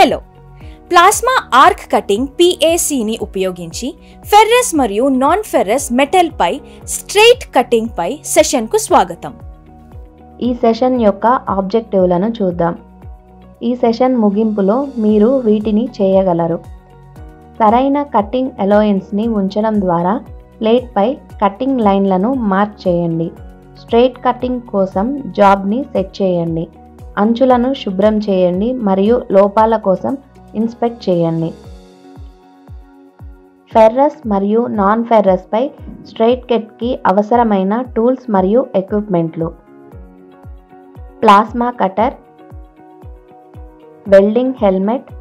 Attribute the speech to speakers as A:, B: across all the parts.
A: Hello. Plasma arc cutting PACని ఉపయోగించి ferrous మరియు non ferrous metal పై straight cutting పై సెషన్కు స్వాగతం.
B: ఈ సెషన్ యొక్క ఆబ్జెక్టివ్లను చూద్దాం. ఈ సెషన్ ముగింపులో మీరు వీటిని చేయగలరు. సరైన కటింగ్ అలౌయెన్స్ని ఉంచడం ద్వారా ప్లేట్పై కటింగ్ లైన్లను మార్క్ చేయండి. స్ట్రెయిట్ కటింగ్ కోసం జాబ్ని సెట్ చేయండి. అంచులను శుభ్రం చేయండి మరియు లోపాల కోసం ఇన్స్పెక్ట్ చేయండి. ఫెర్రస్ మరియు నాన్ ఫెర్రస్ పై స్ట్రెయిట్ కట్కి అవసరమైన టూల్స్ మరియు ఎక్విప్మెంట్లు: plasma cutter, welding helmet,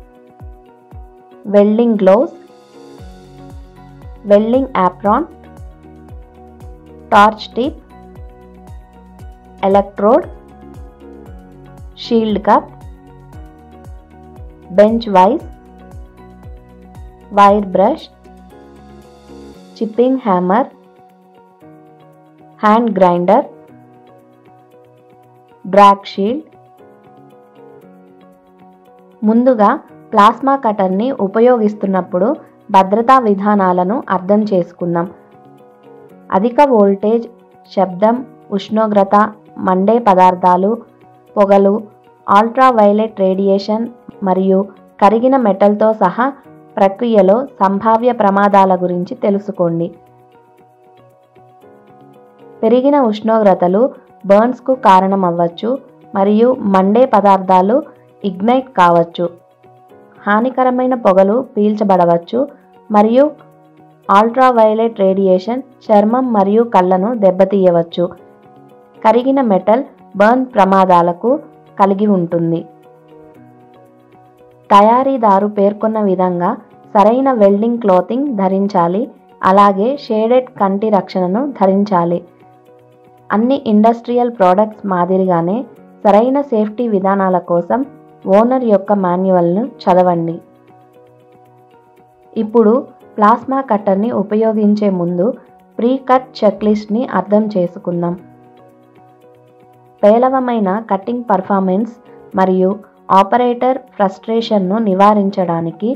B: welding gloves, welding apron, torch tip, electrode, shield cup, bench vice, wire brush, chipping hammer, hand grinder, drag shield. ముందుగా ప్లాస్మా కటర్ని ఉపయోగిస్తున్నప్పుడు భద్రతా విధానాలను అర్థం చేసుకుందాం. అధిక వోల్టేజ్, శబ్దం, ఉష్ణోగ్రత, మండే పదార్థాలు, పొగలు, అల్ట్రావైలెట్ రేడియేషన్ మరియు కరిగిన మెటల్తో సహా ప్రక్రియలో సంభావ్య ప్రమాదాల గురించి తెలుసుకోండి. పెరిగిన ఉష్ణోగ్రతలు బర్న్స్కు కారణమవ్వచ్చు మరియు మండే పదార్థాలు ఇగ్నైట్ కావచ్చు. హానికరమైన పొగలు పీల్చబడవచ్చు మరియు అల్ట్రావైలెట్ రేడియేషన్ చర్మం మరియు కళ్ళను దెబ్బతీయవచ్చు. కరిగిన మెటల్ బర్న్ ప్రమాదాలకు కలిగి ఉంటుంది. తయారీదారు పేర్కొన్న విధంగా సరైన వెల్డింగ్ క్లోతింగ్ ధరించాలి. అలాగే షేడెడ్ కంటి రక్షణను ధరించాలి. అన్ని ఇండస్ట్రియల్ ప్రోడక్ట్స్ మాదిరిగానే సరైన సేఫ్టీ విధానాల కోసం ఓనర్ యొక్క మాన్యువల్ను చదవండి. ఇప్పుడు ప్లాస్మా కట్టర్ని ఉపయోగించే ముందు ప్రీ కట్ చెక్లిస్ట్ని అర్థం చేసుకుందాం. పేలవమైన కటింగ్ పర్ఫార్మెన్స్ మరియు ఆపరేటర్ ఫ్రస్ట్రేషన్ను నివారించడానికి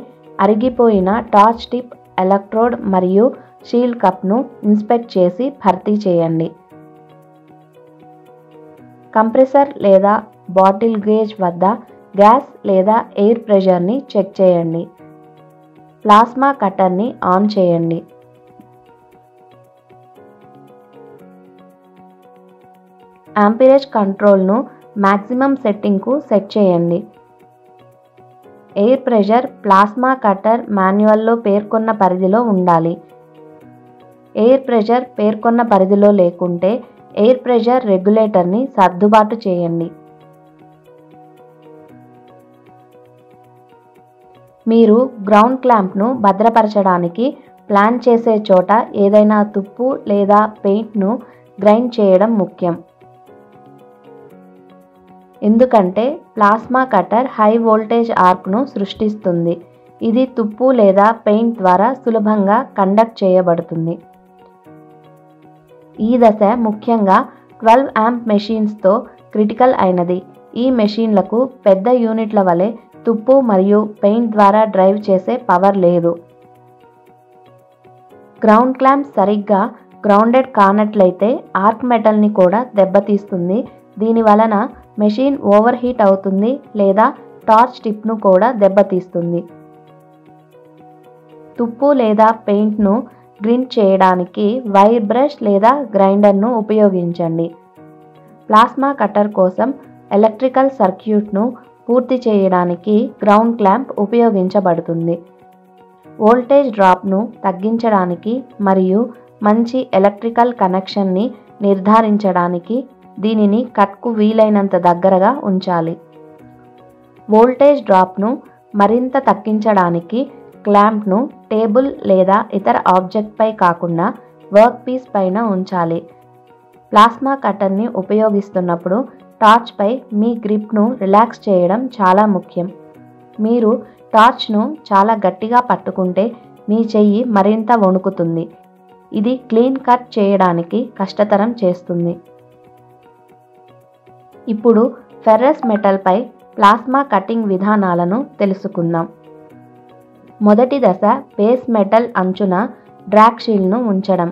B: అరిగిపోయిన టార్చ్ టిప్, ఎలక్ట్రోడ్ మరియు షీల్డ్ కప్ను ఇన్స్పెక్ట్ చేసి భర్తీ చేయండి. కంప్రెసర్ లేదా బాటిల్ గేజ్ వద్ద గ్యాస్ లేదా ఎయిర్ ప్రెషర్ని చెక్ చేయండి. ప్లాస్మా కట్టర్ని ఆన్ చేయండి. యాంపరేజ్ కంట్రోల్ను మ్యాక్సిమం సెట్టింగ్కు సెట్ చేయండి. ఎయిర్ ప్రెషర్ ప్లాస్మా కటర్ మాన్యువల్లో పేర్కొన్న పరిధిలో ఉండాలి. ఎయిర్ ప్రెషర్ పేర్కొన్న పరిధిలో లేకుంటే ఎయిర్ ప్రెషర్ రెగ్యులేటర్ని సర్దుబాటు చేయండి. మీరు గ్రౌండ్ క్లాంప్ను భద్రపరచడానికి ప్లాన్ చేసే చోట ఏదైనా తుప్పు లేదా పెయింట్ను గ్రైండ్ చేయడం ముఖ్యం. ఎందుకంటే ప్లాస్మా కటర్ హై వోల్టేజ్ ఆర్క్ను సృష్టిస్తుంది. ఇది తుప్పు లేదా పెయింట్ ద్వారా సులభంగా కండక్ట్ చేయబడుతుంది. ఈ దశ ముఖ్యంగా 12 ఆంప్ మెషీన్స్తో క్రిటికల్ అయినది. ఈ మెషీన్లకు పెద్ద యూనిట్ల వలె తుప్పు మరియు పెయింట్ ద్వారా డ్రైవ్ చేసే పవర్ లేదు. గ్రౌండ్ క్లాంప్ సరిగ్గా గ్రౌండెడ్ కానట్లయితే ఆర్క్ మెటల్ని కూడా దెబ్బతీస్తుంది. దీని వలన మెషిన్ ఓవర్ హీట్ అవుతుంది లేదా టార్చ్ టిప్ను కూడా దెబ్బతీస్తుంది. తుప్పు లేదా పెయింట్ను గ్రిండ్ చేయడానికి వైర్ బ్రష్ లేదా గ్రైండర్ను ఉపయోగించండి. ప్లాస్మా కటర్ కోసం ఎలక్ట్రికల్ సర్క్యూట్ను పూర్తి చేయడానికి గ్రౌండ్ క్లాంప్ ఉపయోగించబడుతుంది. వోల్టేజ్ డ్రాప్ను తగ్గించడానికి మరియు మంచి ఎలక్ట్రికల్ కనెక్షన్ని నిర్ధారించడానికి దీనిని కట్కు వీలైనంత దగ్గరగా ఉంచాలి. వోల్టేజ్ డ్రాప్ను మరింత తగ్గించడానికి క్లాంప్ను టేబుల్ లేదా ఇతర ఆబ్జెక్ట్పై కాకుండా వర్క్ పీస్ పైన ఉంచాలి. ప్లాస్మా కటర్ని ఉపయోగిస్తున్నప్పుడు టార్చ్పై మీ గ్రిప్ను రిలాక్స్ చేయడం చాలా ముఖ్యం. మీరు టార్చ్ను చాలా గట్టిగా పట్టుకుంటే మీ చెయ్యి మరింత వణుకుతుంది. ఇది క్లీన్ కట్ చేయడానికి కష్టతరం చేస్తుంది. ఇప్పుడు ఫెర్రస్ మెటల్పై ప్లాస్మా కటింగ్ విధానాలను తెలుసుకుందాం. మొదటి దశ బేస్ మెటల్ అంచున డ్రాగ్ షీల్డ్ను ఉంచడం.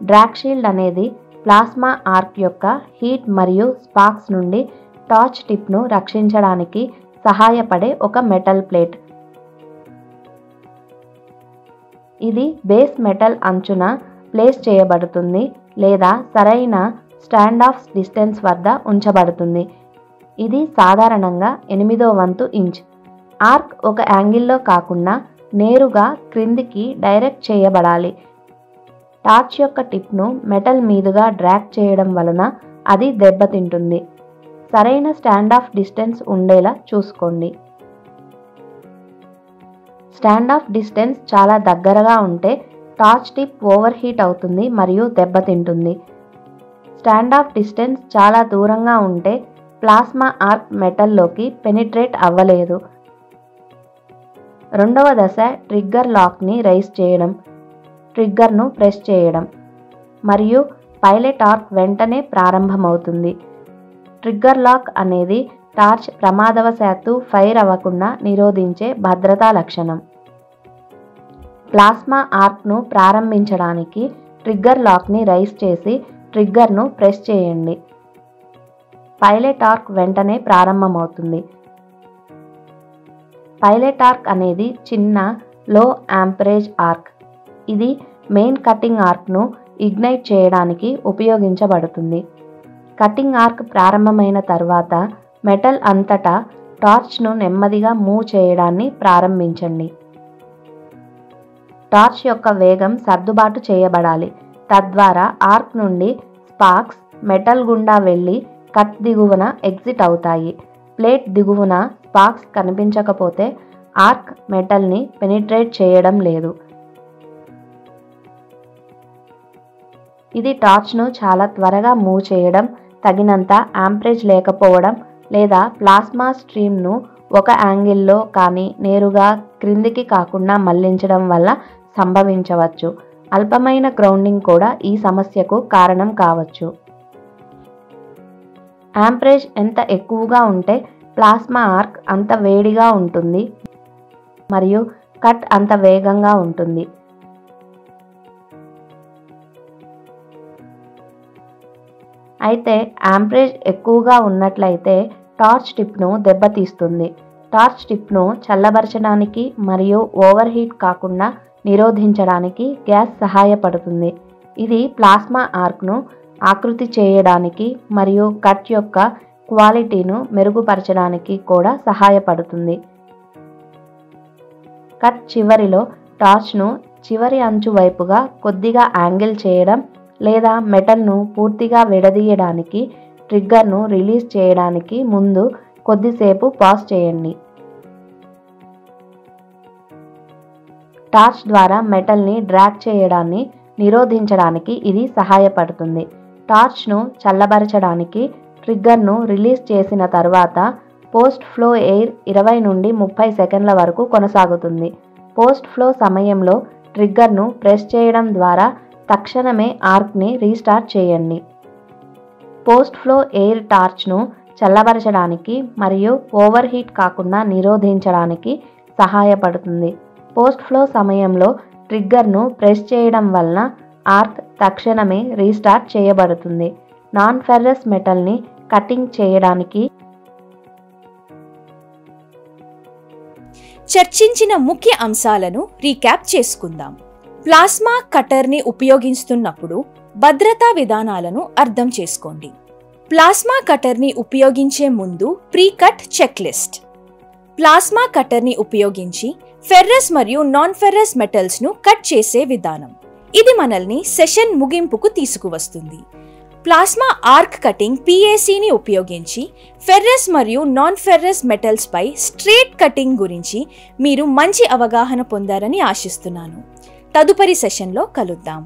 B: డ్రాగ్ షీల్డ్ అనేది ప్లాస్మా ఆర్క్ యొక్క హీట్ మరియు స్పార్క్స్ నుండి టార్చ్ టిప్ను రక్షించడానికి సహాయపడే ఒక మెటల్ ప్లేట్. ఇది బేస్ మెటల్ అంచున ప్లేస్ చేయబడుతుంది లేదా సరైన స్టాండ్ ఆఫ్ డిస్టెన్స్ వద్ద ఉంచబడుతుంది. ఇది సాధారణంగా 1/8 ఇంచ్. ఆర్క్ ఒక యాంగిల్లో కాకుండా నేరుగా క్రిందికి డైరెక్ట్ చేయబడాలి. టార్చ్ యొక్క టిప్ను మెటల్ మీదుగా డ్రాగ్ చేయడం వలన అది దెబ్బతింటుంది. సరైన స్టాండ్ ఆఫ్ డిస్టెన్స్ ఉండేలా చూసుకోండి. స్టాండ్ ఆఫ్ డిస్టెన్స్ చాలా దగ్గరగా ఉంటే టార్చ్ టిప్ ఓవర్ హీట్ అవుతుంది మరియు దెబ్బతింటుంది. స్టాండ్ ఆఫ్ డిస్టెన్స్ చాలా దూరంగా ఉంటే ప్లాస్మా ఆర్క్ మెటల్లోకి పెనిట్రేట్ అవ్వలేదు. రెండవ దశ ట్రిగ్గర్ లాక్ని రైజ్ చేయడం. ట్రిగ్గర్ను ప్రెస్ చేయడం మరియు పైలట్ ఆర్క్ వెంటనే ప్రారంభమవుతుంది. ట్రిగ్గర్ లాక్ అనేది టార్చ్ ప్రమాదవశాత్తు ఫైర్ అవ్వకుండా నిరోధించే భద్రతా లక్షణం. ప్లాస్మా ఆర్క్ను ప్రారంభించడానికి ట్రిగ్గర్ లాక్ని రైజ్ చేసి ట్రిగ్గర్ను ప్రెస్ చేయండి. పైలట్ ఆర్క్ వెంటనే ప్రారంభమవుతుంది. పైలట్ ఆర్క్ అనేది చిన్న లో యాంపరేజ్ ఆర్క్. ఇది మెయిన్ కటింగ్ ఆర్క్ను ఇగ్నైట్ చేయడానికి ఉపయోగించబడుతుంది. కటింగ్ ఆర్క్ ప్రారంభమైన తర్వాత మెటల్ అంతటా టార్చ్ను నెమ్మదిగా మూవ్ చేయడాన్ని ప్రారంభించండి. టార్చ్ యొక్క వేగం సర్దుబాటు చేయబడాలి. తద్వారా ఆర్క్ నుండి స్పార్క్స్ మెటల్ గుండా వెళ్ళి కట్ దిగువన ఎగ్జిట్ అవుతాయి. ప్లేట్ దిగువన స్పార్క్స్ కనిపించకపోతే ఆర్క్ మెటల్ని పెనిట్రేట్ చేయడం లేదు. ఇది టార్చ్ను చాలా త్వరగా మూవ్ చేయడం, తగినంత యాంపరేజ్ లేకపోవడం లేదా ప్లాస్మా స్ట్రీమ్ను ఒక యాంగిల్లో కానీ నేరుగా క్రిందికి కాకుండా మళ్లించడం వల్ల సంభవించవచ్చు. అల్పమైన గ్రౌండింగ్ కూడా ఈ సమస్యకు కారణం కావచ్చు. యాంపరేజ్ ఎంత ఎక్కువగా ఉంటే ప్లాస్మా ఆర్క్ అంత వేడిగా ఉంటుంది మరియు కట్ అంత వేగంగా ఉంటుంది. అయితే యాంపరేజ్ ఎక్కువగా ఉన్నట్లయితే టార్చ్ టిప్ను దెబ్బతీస్తుంది. టార్చ్ టిప్ను చల్లబరచడానికి మరియు ఓవర్ హీట్ కాకుండా నిరోధించడానికి గ్యాస్ సహాయపడుతుంది. ఇది ప్లాస్మా ఆర్క్ను ఆకృతి చేయడానికి మరియు కట్ యొక్క క్వాలిటీను మెరుగుపరచడానికి కూడా సహాయపడుతుంది. కట్ చివరిలో టార్చ్ను చివరి అంచు వైపుగా కొద్దిగా యాంగిల్ చేయడం లేదా మెటల్ను పూర్తిగా విడదీయడానికి ట్రిగ్గర్ను రిలీజ్ చేయడానికి ముందు కొద్దిసేపు పాజ్ చేయండి. టార్చ్ ద్వారా మెటల్ని డ్రాగ్ చేయడాన్ని నిరోధించడానికి ఇది సహాయపడుతుంది. టార్చ్ను చల్లబరచడానికి ట్రిగ్గర్ను రిలీజ్ చేసిన తర్వాత పోస్ట్ ఫ్లో ఎయిర్ 20 నుండి 30 సెకండ్ల వరకు కొనసాగుతుంది. పోస్ట్ ఫ్లో సమయంలో ట్రిగ్గర్ను ప్రెస్ చేయడం ద్వారా తక్షణమే ఆర్క్ని రీస్టార్ట్ చేయండి. పోస్ట్ ఫ్లో ఎయిర్ టార్చ్ను చల్లబరచడానికి మరియు ఓవర్ హీట్ కాకుండా నిరోధించడానికి సహాయపడుతుంది. పోస్ట్ ఫ్లో సమయంలో ట్రిగ్గర్ను ప్రెస్ చేయడం వలన ఆర్క్ తక్షణమే రీస్టార్ట్ చేయబడుతుంది. నాన్ ఫెర్రస్ మెటల్ని కటింగ్ చేయడానికి
A: చర్చించిన ముఖ్య అంశాలను రీక్యాప్ చేసుకుందాం. ప్లాస్మా కటర్ని ఉపయోగిస్తున్నప్పుడు భద్రతా విధానాలను అర్థం చేసుకోండి. ప్లాస్మా కటర్ని ఉపయోగించే ముందు pre cut check list. Plasma కటర్ని ఉపయోగించి ఫెర్రస్ మరియు నాన్ ఫెర్రస్ మెటల్స్ను కట్ చేసే విధానం. ఇది మనల్ని సెషన్ ముగింపుకు తీసుకువస్తుంది. ప్లాస్మా ఆర్క్ కటింగ్ PACని ఉపయోగించి ఫెర్రస్ మరియు నాన్ ఫెర్రస్ మెటల్స్ పై స్ట్రేట్ కటింగ్ గురించి మీరు మంచి అవగాహన పొందారని ఆశిస్తున్నాను. తదుపరి సెషన్లో కలుద్దాం.